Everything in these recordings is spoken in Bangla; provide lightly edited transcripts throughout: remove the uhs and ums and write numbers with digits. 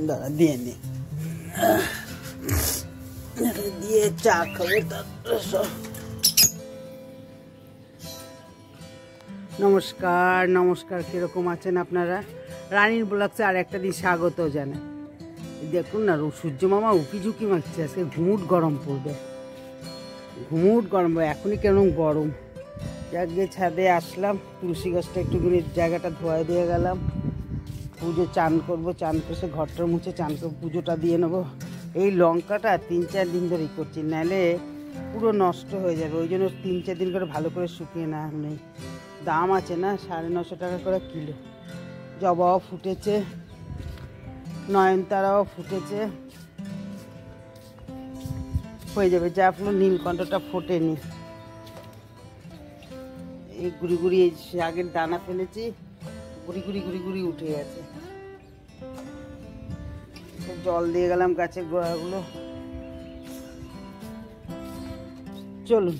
দাঁড়া দিয়ে নি, দিয়ে চা খাবো। নমস্কার নমস্কার, কিরকম আছেন আপনারা? রানীর ব্লগসে আর একটা দিন স্বাগত জানাই। দেখুন না, সূর্য মামা উকি ঝুঁকি মারছে। আজকে ঘুমুট গরম পড়বে, ঘুমুট গরম পড়বে। এখনই কেমন গরম। যাক গিয়ে ছাদে আসলাম, তুলসী গাছটা একটুখানি জায়গাটা ধোয়া দিয়ে গেলাম। পুজো চান করবো, চান করে ঘরটা মুছে চান করবো, পুজোটা দিয়ে নেবো। এই লঙ্কাটা 3-4 দিন ধরেই করছি, নাহলে পুরো নষ্ট হয়ে যাবে। ওই জন্য 3-4 দিন করে ভালো করে শুকিয়ে না নেই। দাম আছে না, 950 টাকা করে কিলো। জবাও ফুটেছে, নয়নতারাও ফুটেছে, হয়ে যাবে। যা ফুল নীলকণ্ঠটা ফোটেনি। এই গুড়ি গুড়ি এই আগের দানা ফেলেছি, গুড়ি গুড়ি গুড়ি গুড়ি উঠে গেছে। জল দিয়ে গেলাম গাছের গোড়াগুলো। চলুন,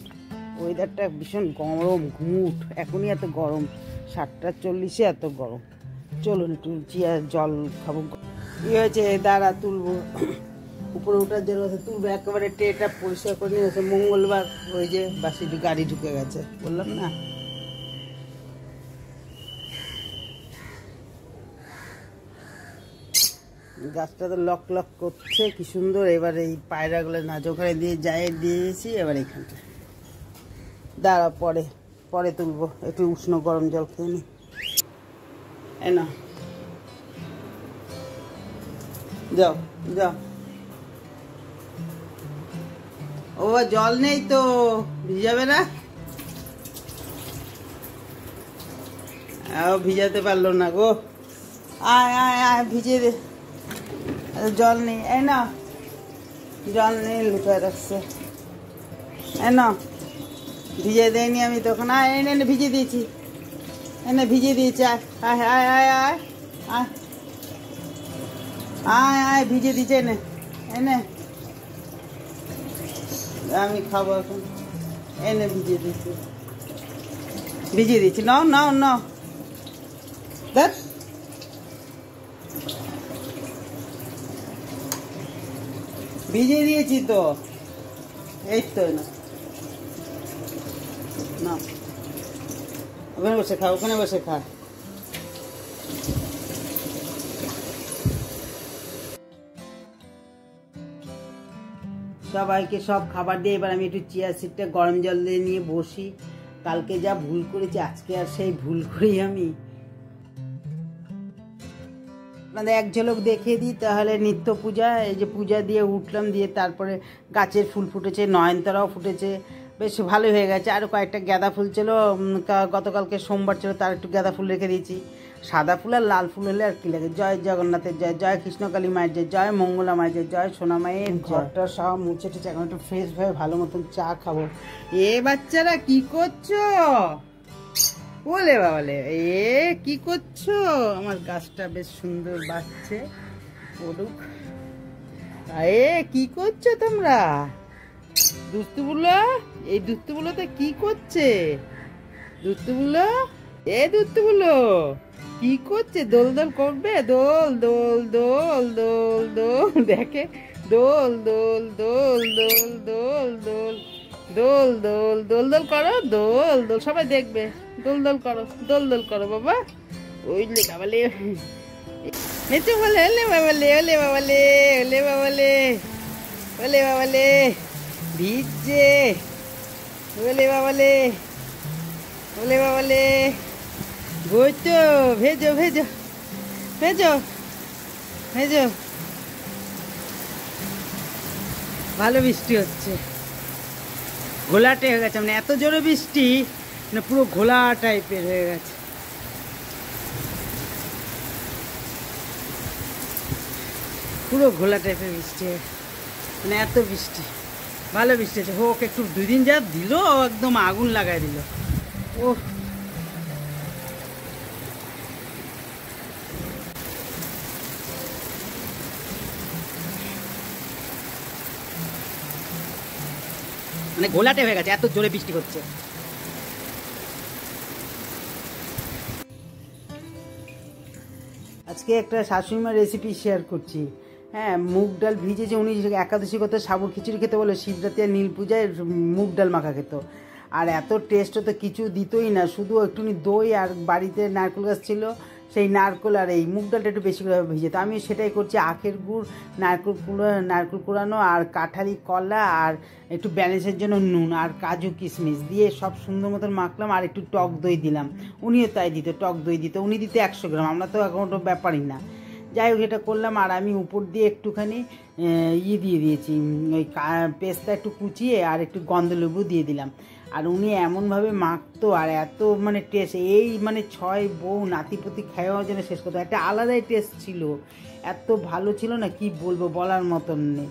ওয়েদারটা ভীষণ গরম, ঘুমুট। এখনই এত গরম, 7:40 এত গরম। চলুন একটু জল খাবো। ই হয়েছে, দাঁড়া তুলবো। উপরে ওঠার জন্য তুলবো, একেবারে ট্রেটা পরিষ্কার করে নিয়েছে। মঙ্গলবার ওই যে বাসি গাড়ি ঢুকে গেছে, বললাম না। গাছটা তো লক লক করছে, কি সুন্দর। এবার এই পায়রাগুলো না ওখানে দিয়ে দিয়েছি। এবার এখানটা দাঁড়া, পরে পরে তুলবো। একটু উষ্ণ গরম জল খেয়ে নি। না যাও যাও, ও জল নেই তো, ভিজাবে না। ভিজাতে পারলো না গো। আয় আয় আয়, ভিজিয়ে দে। জল নেই, এই না জল নেই, লুকায় রাখছে। এই না, ভিজিয়ে দেয়নি আমি তখন। আয় এনে এনে ভিজিয়ে দিয়েছি, এনে ভিজিয়ে দিয়েছি। আয় আয় আয় আয় আয় আয় আয় আয়, ভিজিয়ে দিয়েছে। এনে এনে আমি খাবো এখন। এনে ভিজিয়ে দিয়েছি, ভিজিয়ে দিয়েছি। নাও নাও নাও, দেখ। ভিজিয়ে দিয়েছি তো, এই তো। না, ওখানে বসে খা, ওখানে বসে খা। সবাইকে সব খাবার দিয়ে এবার আমি একটু চিয়া সিডটা গরম জল দিয়ে নিয়ে বসি। কালকে যা ভুল করেছি, আজকে আর সেই ভুল করি আমি। আপনাদের এক ঝলক দেখিয়ে দিই তাহলে। নিত্য পূজা, এই যে পূজা দিয়ে উঠলাম, দিয়ে তারপরে গাছের ফুল ফুটেছে, নয়নতারাও ফুটেছে, বেশ ভালোই হয়ে গেছে। আরও কয়েকটা গাঁদা ফুল ছিল, গতকালকে সোমবার ছিল, তার একটু গাঁদা ফুল রেখে দিয়েছি। সাদা ফুল আর লাল ফুল হলে আর কি লাগে। জয় জগন্নাথের জয়, জয় কৃষ্ণকালী মায়ের জয়, জয় মঙ্গলা মায়ের জয়, জয় সোনা মায়ের। ঘরটা সব মুছে টুছে এখন একটু ফ্রেশ হয়ে ভালো মতন চা খাবো। এ বাচ্চারা কি করছো? বলে বাবালে, এ কি করছো? আমার গাছটা বেশ সুন্দর বাড়ছে, পড়ুক। এ কি করছো তোমরা? দুস্তুগুলো, এই দুস্তুগুলোতে কি করছে? দুস্তুগুলো, এ দুস্তুগুলো কি করছে? দোল দোল করবে? দোল দোল দোল দোল দোল, দেখে দোল দোল দোল দোল দোল দোল দোল দোল দোল দোল করো, দোল দোল, সবাই দেখবে। দোল দোল করো, দোল দোল করো বাবা। ওই লে বাবালে, নেচে বলে, ওলে বাবালে, ওলে বাবালে, ওলে বাবালে, ওলে বাবালে, ভিজছে, ওলে বাবালে, ওলে বাবালে, ভেজো ভেজো ভেজো ভেজো ভেজো। ভালো বৃষ্টি হচ্ছে, ঘোলাটে হয়ে গেছে। মানে এত জোরে বৃষ্টি, মানে পুরো ঘোলা টাইপের হয়ে গেছে। পুরো ঘোলা টাইপের বৃষ্টি, মানে এত বৃষ্টি। ভালো বৃষ্টি হচ্ছে, হোক একটু। 2 দিন যা দিল, একদম আগুন লাগাই দিল। ও মানে ঘোলাটে হয়ে গেছে, এত জোরে বৃষ্টি হচ্ছে। আজকে একটা শাশুড়িমার রেসিপি শেয়ার করছি। হ্যাঁ, মুগ ডাল ভিজেছে, উনি একাদশী করতে সাবুর খিচুড়ি খেতে বলে, শিবরাত্রি আর নীল পূজায় মুগ ডাল মাখা খেত। আর এত টেস্ট তো কিছু দিতই না, শুধু একটুখানি দই আর বাড়িতে নারকেল গাছ ছিল, সেই নারকেল আর এই মুগ ডালটা একটু বেশি করে ভিজে। তো আমি সেটাই করছি, আখের গুড়, নারকেল কুড়ানো আর কাঁঠালি কলা আর একটু ব্যালেন্সের জন্য নুন আর কাজু কিশমিশ দিয়ে সব সুন্দর মতন মাখলাম। আর একটু টক দই দিলাম, উনিও তাই দিত, টক দই দিত, উনি দিতে 100 গ্রাম, আমরা তো এখন ওটা ব্যাপারই না। যাই হোক, এটা করলাম। আর আমি উপর দিয়ে একটুখানি দিয়ে দিয়েছি, ওই পেস্তা একটু কুচিয়ে আর একটু গন্ধলেবু দিয়ে দিলাম। আর উনি এমনভাবে মাখতো আর এত মানে টেস্ট, এই মানে 6 বউ নাতিপতি খাওয়ার জন্য শেষ করতো, একটা আলাদাই টেস্ট ছিল, এত ভালো ছিল না কি বলবো, বলার মতন নেই।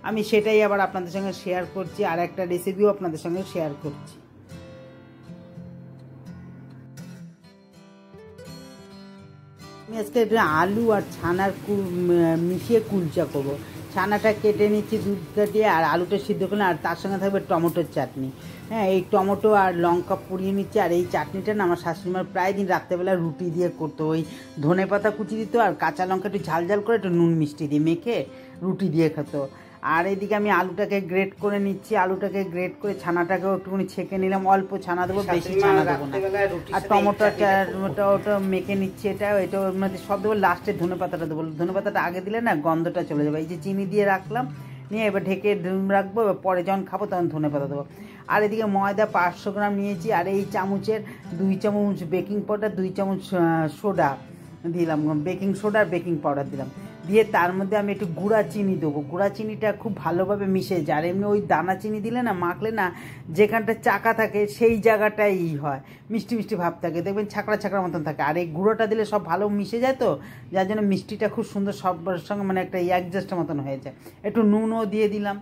আমি সেটাই আবার আপনাদের সঙ্গে শেয়ার করছি, আর একটা রেসিপিও আপনাদের সঙ্গে শেয়ার করছি। আমি আজকে আলু আর ছানার মিশিয়ে কুলচা করবো। ছানাটা কেটে নিচ্ছি দুধ কাটিয়ে, আর আলুটা সিদ্ধ করলাম, আর তার সঙ্গে থাকবে টমেটোর চাটনি। হ্যাঁ, এই টমেটো আর লঙ্কা পুড়িয়ে নিচ্ছি। আর এই চাটনিটা না আমার শাশুড়িমার প্রায় দিন রাত্রেবেলা রুটি দিয়ে করতো, ওই ধনেপাতা কুচি দিত আর কাঁচা লঙ্কা একটু ঝাল ঝাল করে একটু নুন মিষ্টি দিয়ে মেখে রুটি দিয়ে খেত। আর এদিকে আমি আলুটাকে গ্রেট করে নিচ্ছি, আলুটাকে গ্রেট করে ছানাটাকেও একটুখানি ছেঁকে নিলাম, অল্প ছানা দেবো, বেশি ছানা দেবো না। আর টমেটোটা মেখে নিচ্ছি, এটা ওর মধ্যে সব দেবো, লাস্টে ধনেপাতাটা দেবো, ধনেপাতাটা আগে দিলে না গন্ধটা চলে যাবে। এই যে চিনি দিয়ে রাখলাম, নিয়ে এবার ঢেকে রাখবো, এবার পরে যখন খাবো তখন ধনেপাতা দেবো। আর এদিকে ময়দা 500 গ্রাম নিয়েছি, আর এই চামচের 2 চামচ বেকিং পাউডার, 2 চামচ সোডা দিলাম, বেকিং সোডা আর বেকিং পাউডার দিলাম, দিয়ে তার মধ্যে আমি একটু গুঁড়া চিনি দেবো। গুঁড়া চিনিটা খুব ভালোভাবে মিশে যায়, আর এমনি ওই দানা চিনি দিলে না, মাখলে না যেখানটা চাকা থাকে সেই জায়গাটাই হয়, মিষ্টি মিষ্টি ভাব থাকে, দেখবেন ছাকড়া ছাকড়া মতন থাকে। আর এই গুঁড়োটা দিলে সব ভালো মিশে যায়, তো যার জন্য মিষ্টিটা খুব সুন্দর সবার সঙ্গে মানে একটা অ্যাডজাস্টের মতন হয়ে যায়। একটু নুনও দিয়ে দিলাম,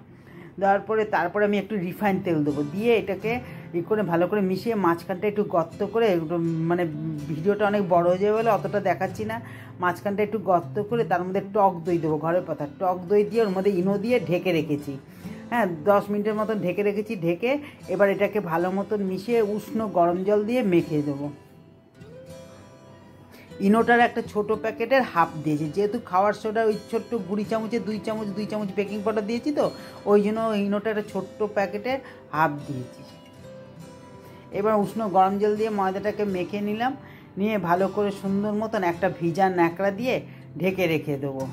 দেওয়ার পরে তারপরে আমি একটু রিফাইন তেল দেবো, দিয়ে এটাকে করে ভালো করে মিশিয়ে মাঝখানটা একটু গর্ত করে, মানে ভিডিওটা অনেক বড় হয়ে যাবে বলে অতটা দেখাচ্ছি না, মাঝখানটা একটু গর্ত করে তার মধ্যে টক দই দেবো, ঘরের পাতা টক দই দিয়ে ওর মধ্যে ইনো দিয়ে ঢেকে রেখেছি। হ্যাঁ, 10 মিনিটের মতন ঢেকে রেখেছি। ঢেকে এবার এটাকে ভালো মতন মিশিয়ে উষ্ণ গরম জল দিয়ে মেখে দেবো। ইনোটার একটা ছোট প্যাকেটের হাফ দিয়েছি, যেহেতু খাওয়ার সোডা ওই ছোট্ট গুঁড়ি চামচে 2 চামচ বেকিং পাউডার দিয়েছি, তো ওই জন্য ইনোটার একটা ছোট্ট প্যাকেটের হাফ দিয়েছি। এবার উষ্ণ গরম জল দিয়ে ময়দাটাকে মেখে নিলাম, নিয়ে ভালো করে সুন্দর মতন একটা ভিজা ন্যাকড়া দিয়ে ঢেকে রেখে দেবো।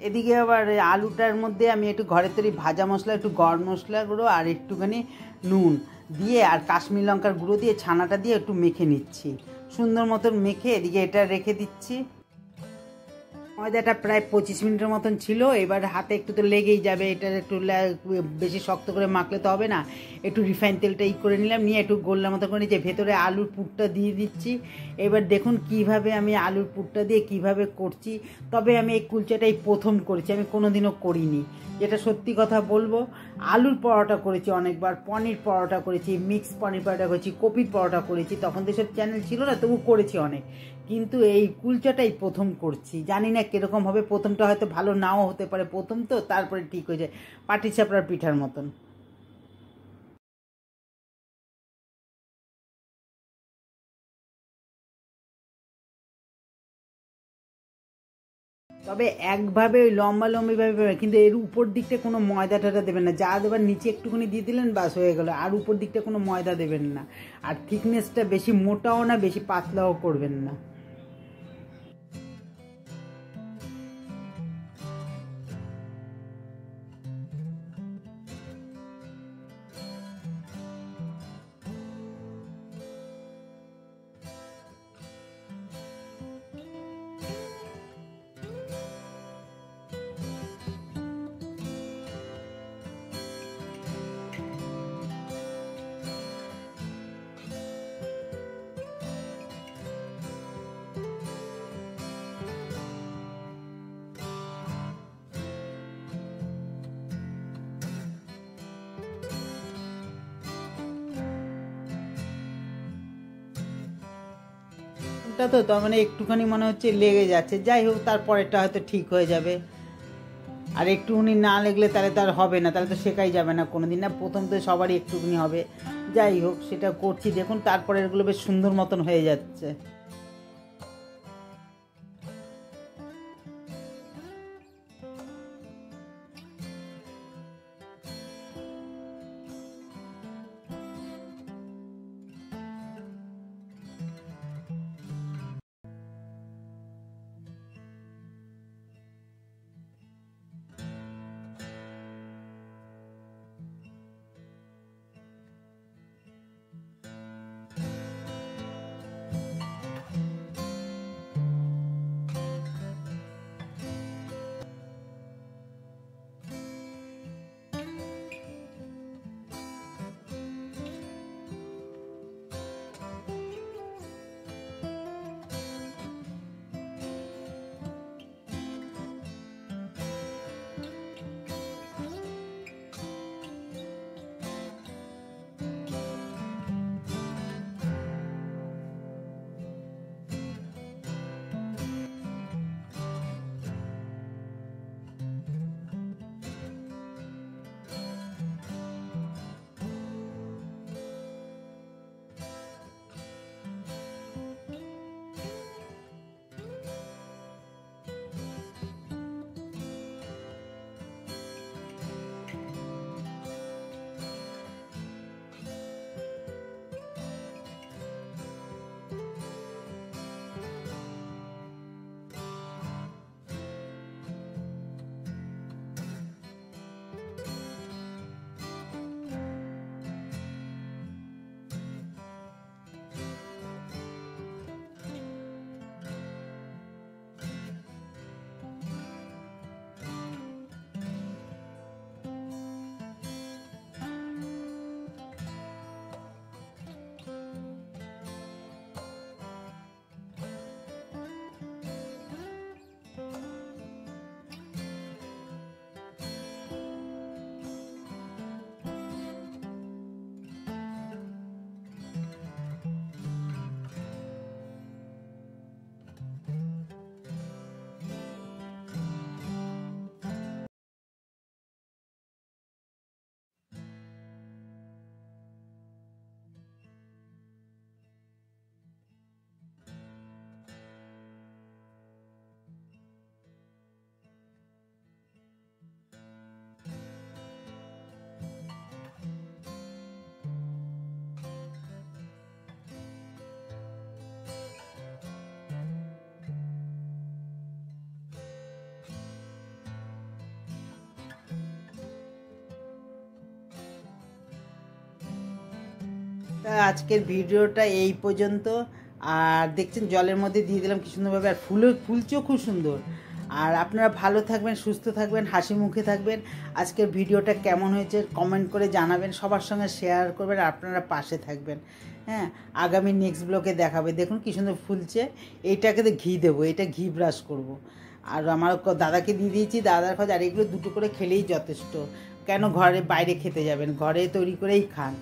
এদিকে আবার আলুটার মধ্যে আমি একটু ঘরের তৈরি ভাজা মশলা, একটু গরম মশলা গুঁড়ো আর একটুখানি নুন দিয়ে আর কাশ্মীর লঙ্কার গুঁড়ো দিয়ে ছানাটা দিয়ে একটু মেখে নিচ্ছি, সুন্দর মতন মেখে এদিকে এটা রেখে দিচ্ছি। ময়দাটা প্রায় 25 মিনিটের মতন ছিল। এবার হাতে একটু তো লেগেই যাবে, এটা একটু বেশি শক্ত করে মাখলে তো হবে না, একটু রিফাইন তেলটা করে নিলাম, নিয়ে একটু গোল্লার মতো করে নিচে ভেতরে আলুর পুরটা দিয়ে দিচ্ছি। এবার দেখুন কিভাবে আমি আলুর পুরটা দিয়ে কিভাবে করছি। তবে আমি এই কুলচাটাই প্রথম করেছি, আমি কোনোদিনও করিনি, যেটা সত্যি কথা বলবো। আলুর পরোটা করেছি অনেকবার, পনির পরোটা করেছি, মিক্স পনির পরোটা করেছি, কপির পরোটা করেছি, তখন তো সব চ্যানেল ছিল না, তবু করেছি অনেক, কিন্তু এই কুলচাটাই প্রথম করছি। জানি না কীরকম হবে, প্রথমটা হয়তো ভালো নাও হতে পারে, প্রথম তো, তারপরে ঠিক হয়ে যায়, পাটিসাপড়ার পিঠার মতন। তবে একভাবে ওই লম্বাভাবে, কিন্তু এর উপর দিকটা কোনো ময়দা টয়দা দেবেন না, যা দেবার নিচে একটুখানি দিয়ে দিলেন বাস হয়ে গেল, আর উপর দিকটা কোনো ময়দা দেবেন না। আর থিকনেসটা বেশি মোটাও না বেশি পাতলাও করবেন না। এটা তো তার মানে একটুখানি মনে হচ্ছে লেগে যাচ্ছে, যাই হোক তারপরেরটা হয়তো ঠিক হয়ে যাবে। আর একটুখানি না লাগলে তাহলে তো আর হবে না, তাহলে তো শেখাই যাবে না কোনো দিন না। প্রথম তো সবারই একটুখানি হবে। যাই হোক, সেটা করছি দেখুন, তারপরে এগুলো বেশ সুন্দর মতন হয়ে যাচ্ছে। তা আজকের ভিডিওটা এই পর্যন্ত। আর দেখছেন জলের মধ্যে দিয়ে দিলাম কি সুন্দরভাবে, আর ফুলছেও খুব সুন্দর। আর আপনারা ভালো থাকবেন, সুস্থ থাকবেন, হাসি মুখে থাকবেন। আজকের ভিডিওটা কেমন হয়েছে কমেন্ট করে জানাবেন, সবার সঙ্গে শেয়ার করবেন, আর আপনারা পাশে থাকবেন। হ্যাঁ, আগামী নেক্সট ব্লগে দেখাবে। দেখুন কি সুন্দর ফুলছে। এইটাকে তো ঘি দেবো, এটা ঘি ব্রাশ করব। আর আমার দাদাকে দিয়ে দিয়েছি, দাদার কাছে। আর এগুলো দুটো করে খেলেই যথেষ্ট, কেন ঘরে বাইরে খেতে যাবেন, ঘরে তৈরি করেই খান।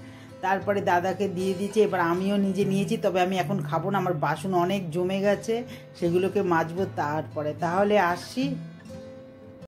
তারপরে দাদাকে দিয়ে দিয়েছি, এবার আমিও নিজে নিয়েছি, তবে আমি এখন খাবো না, আমার বাসন অনেক জমে গেছে, সেগুলোকে মাজবো তারপরে। তাহলে আসছি।